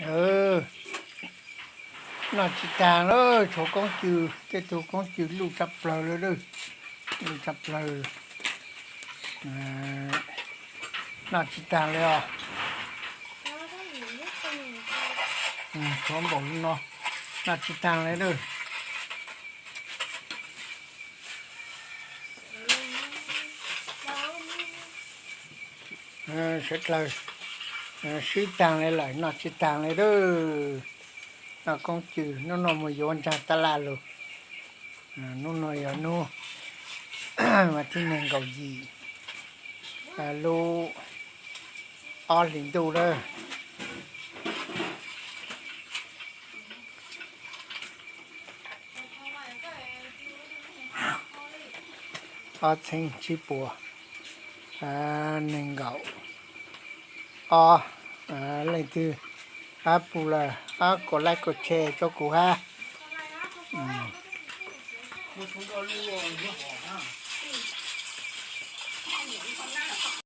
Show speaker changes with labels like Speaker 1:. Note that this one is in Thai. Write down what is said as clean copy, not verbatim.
Speaker 1: ừ nó chỉ tàng đó chỗ con chữ cái chỗ con chữ lù chập lờ rồi đó lù chập lờ à, nó chỉ tàngเลยอ่ะพร้อมบอกเนาะน่าจิตตังเลยเด้อเสร็จเลยซื้อตังเลยเลยน่าจิตตังเลยเด้อน่าคงจืดนู่นมาโยนจากตลาดเลยนู่นหน่อยนู่นมาที่เมืองเกาหลีลูออลินดูเด้ออเชิงชิบัวหนึ่งเก่าอะไรที่ปูละกดไลค์กดแชร์เจ้ากูฮะ